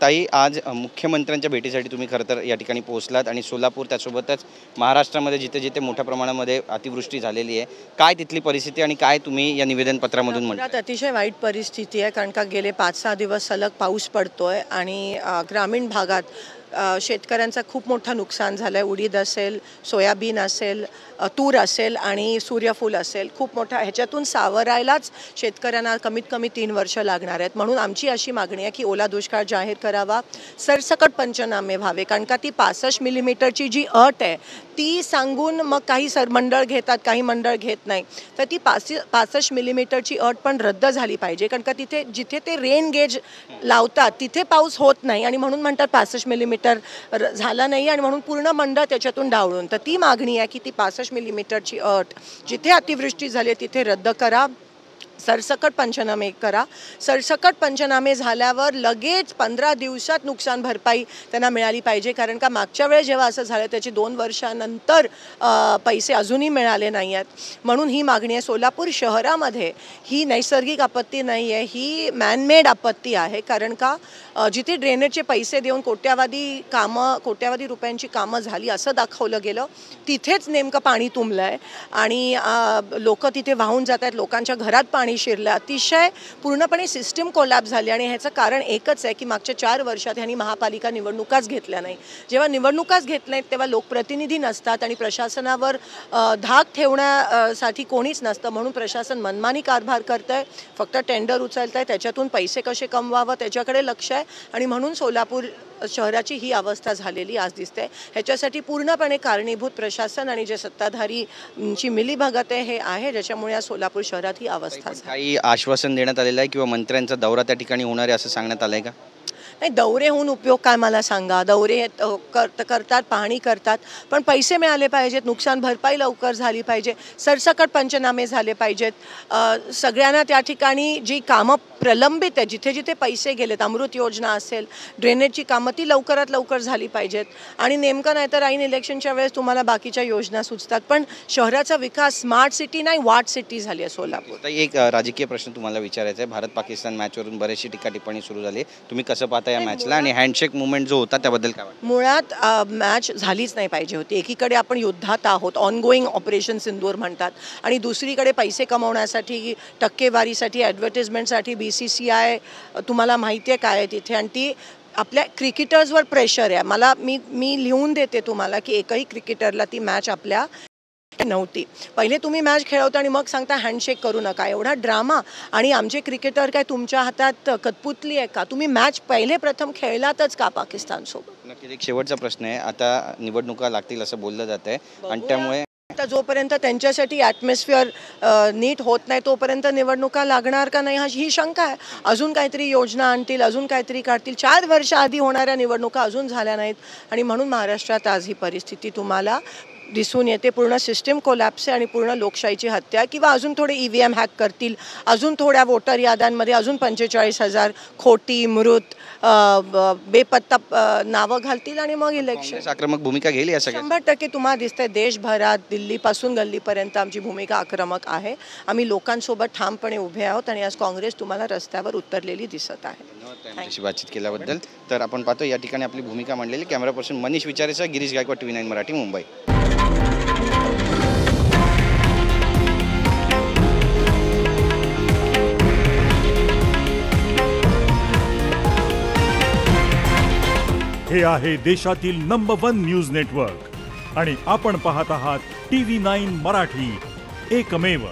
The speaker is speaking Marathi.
ताई, आज मुख्यमंत्र्यांच्या भेटीसाठी तुम्ही खरं तर या ठिकाणी पोहोचलात आणि सोलापूर त्यासोबतच महाराष्ट्रामध्ये जिथे-जिथे मोठ्या प्रमाणामध्ये अतिवृष्टी झालेली आहे, काय तिथली परिस्थिती आणि काय तुम्ही या निवेदनपत्रामधून म्हणताय? पुण्यात अतिशय वाईट परिस्थिती आहे, कारण का गेले 5-6 दिवस सलग पाऊस पडतोय आणि ग्रामीण भागात शेतकऱ्यांचं खूप मोठं नुकसान झालं आहे. उडीद असेल, सोयाबीन असेल, तूर असेल आणि सूर्यफूल असेल. खूप मोठा ह्याच्यातून सावरायलाच शेतकऱ्यांना कमीत कमी 3 वर्ष लागणार आहेत. म्हणून आमची अशी मागणी आहे की ओला दुष्काळ जाहीर करावा, सरसकट पंचनामे व्हावे, कारण का ती 65 मिलीमीटरची जी अट आहे ती सांगून मग काही मंडळ घेतात, काही मंडळ घेत नाही. तर ती 65 मिलीमीटरची अट पण रद्द झाली पाहिजे, कारण का जिथे ते रेन गेज लावतात तिथे पाऊस होत नाही आणि म्हणून म्हणतात 65 मिलीमीटर झाला नाही आणि म्हणून पूर्ण मंडळ त्याच्यातून डावळून. तर ती मागणी आहे की ती 65 मिलीमीटरची अट जिथे अतिवृष्टी झाली तिथे रद्द करा, सरसकट पंचनामे करा. सरसकट पंचनामे झाल्यावर लगेच 15 दिवसात नुकसान भरपाई त्यांना मिळाली पाहिजे, कारण का मागच्या वेळेस जेव्हा असं झालं त्याची 2 वर्षानंतर पैसे अजूनही मिळाले नाही आहेत. म्हणून ही मागणी आहे. सोलापूर शहरामध्ये ही नैसर्गिक आपत्ती नाही आहे, ही मॅनमेड आपत्ती आहे, कारण का जिथे ड्रेनेजचे पैसे देऊन कोट्यावधी रुपयांची कामं झाली असं दाखवलं गेलं, तिथेच नेमकं पाणी तुंबलं आहे आणि लोक तिथे वाहून जात आहेत, लोकांच्या घरात पाणी शिरलं. अतिशय पूर्णपणे सिस्टीम कोलॅप्स झाली आणि ह्याचं कारण एकच आहे की मागच्या 4 वर्षात ह्यांनी महापालिका निवडणुकाच घेतल्या नाही. जेव्हा निवडणुकाच घेत नाहीत तेव्हा लोकप्रतिनिधी नसतात आणि प्रशासनावर धाक ठेवण्यासाठी कोणीच नसतं. म्हणून प्रशासन मनमानी कारभार करत आहे, फक्त टेंडर उचलत आहे, त्याच्यातून पैसे कसे कमवावं त्याच्याकडे लक्ष आहे आणि म्हणून सोलापूर शहराची ही अवस्था झालेली आज दिसते. ह्याच्यासाठी पूर्णपणे कारणीभूत प्रशासन आणि जे सत्ताधारीची मिलीभगत आहे हे आहे, ज्याच्यामुळे या सोलापूर शहरात ही अवस्था झाली. काही आश्वासन देण्यात आलेलं आहे किंवा मंत्र्यांचा दौरा त्या ठिकाणी होणार आहे असं सांगण्यात आलंय का? नाही, दौरे होऊन उपयोग काय मला सांगा. दौरे करतात, पाहणी करतात, पण पैसे मिळाले पाहिजेत, नुकसान भरपाई लवकर झाली पाहिजे, सरसकट पंचनामे झाले पाहिजेत. सगळ्यांना त्या ठिकाणी जी कामं प्रलंबित आहे, जिथे जिथे पैसे गेलेत, अमृत योजना असेल, ड्रेनेजची कामं, ती लवकरात लवकर झाली पाहिजेत. आणि नेमकं नाही तर ऐन इलेक्शनच्या वेळेस तुम्हाला बाकीच्या योजना सुचतात, पण शहराचा विकास स्मार्ट सिटी नाही, वाट सिटी झाली आहे सोलापूर. एक राजकीय प्रश्न तुम्हाला विचारायचा आहे. भारत पाकिस्तान मॅचवरून बरेचशी टीका टिप्पणी सुरू झाली, तुम्ही कसं पाहता या मॅचला आणि हँडशेक मुवमेंट जो होता त्याबद्दल काय वाटतं? मुळात मॅच झालीच नाही पाहिजे होती. एकीकडे आपण युद्धात आहोत, ऑनगोईंग ऑपरेशन सिंदूर म्हणतात, आणि दुसरीकडे पैसे कमवण्यासाठी, टक्केवारीसाठी, ॲडव्हर्टिजमेंटसाठी BCCI तुम्हाला माहिती आहे काय आहे तिथे, आणि ती आपल्या क्रिकेटर्सवर प्रेशर आहे. मी लिहून देते तुम्हाला की एकही क्रिकेटरला ती मॅच आपल्या नव्हती. पहिले तुम्ही मॅच खेळवता आणि मग सांगता हँडशेक करू नका. एवढा ड्रामा. आणि आमचे क्रिकेटर काय तुमच्या हातात कतपुतली आहे का? तुम्ही मॅच प्रथम खेळलातच का पाकिस्तानसोबत? नक्कीच. एक शेवटचा प्रश्न आहे. आता निवडणुका लागतील असं बोललं जात आहे आणि त्यामुळे आता जोपर्यंत त्यांच्यासाठी ॲटमॉस्फिअर नीट होत नाही तोपर्यंत निवडणुका लागणार का नाही ही शंका आहे. अजून काहीतरी योजना आणतील, अजून काहीतरी काढतील. 4 वर्ष आधी होणाऱ्या निवडणुका अजून झाल्या नाहीत आणि म्हणून महाराष्ट्रात आज ही परिस्थिती तुम्हाला दिसून येते. पूर्ण सिस्टीम कोलॅप्स आहे आणि पूर्ण लोकशाहीची हत्या, किंवा अजून थोडे EVM हॅक करतील, अजून थोड्या वोटर याद्यांमध्ये अजून 45,000 खोटी, मृत, बेपत्ता नावं घालतील आणि मग इलेक्शन. आक्रमक भूमिका घेईल या सगळ्या? 100% तुम्हाला दिसतंय देशभरात, दिल्लीपासून गल्लीपर्यंत आमची भूमिका आक्रमक आहे. आम्ही लोकांसोबत ठामपणे उभे आहोत आणि आज काँग्रेस तुम्हाला रस्त्यावर उतरलेली दिसत आहे. धन्यवाद बातचीत केल्याबद्दल. तर आपण पाहतो या ठिकाणी आपली भूमिका मांडलेली. कॅमेरा पर्सन मनीष विचारेचा, गिरीश गायकवाड, TV9 मराठी, मुंबई. हे आहे देशातील नंबर 1 न्यूज नेटवर्क आणि आपण पाहत आहात TV9 मराठी, एकमेव.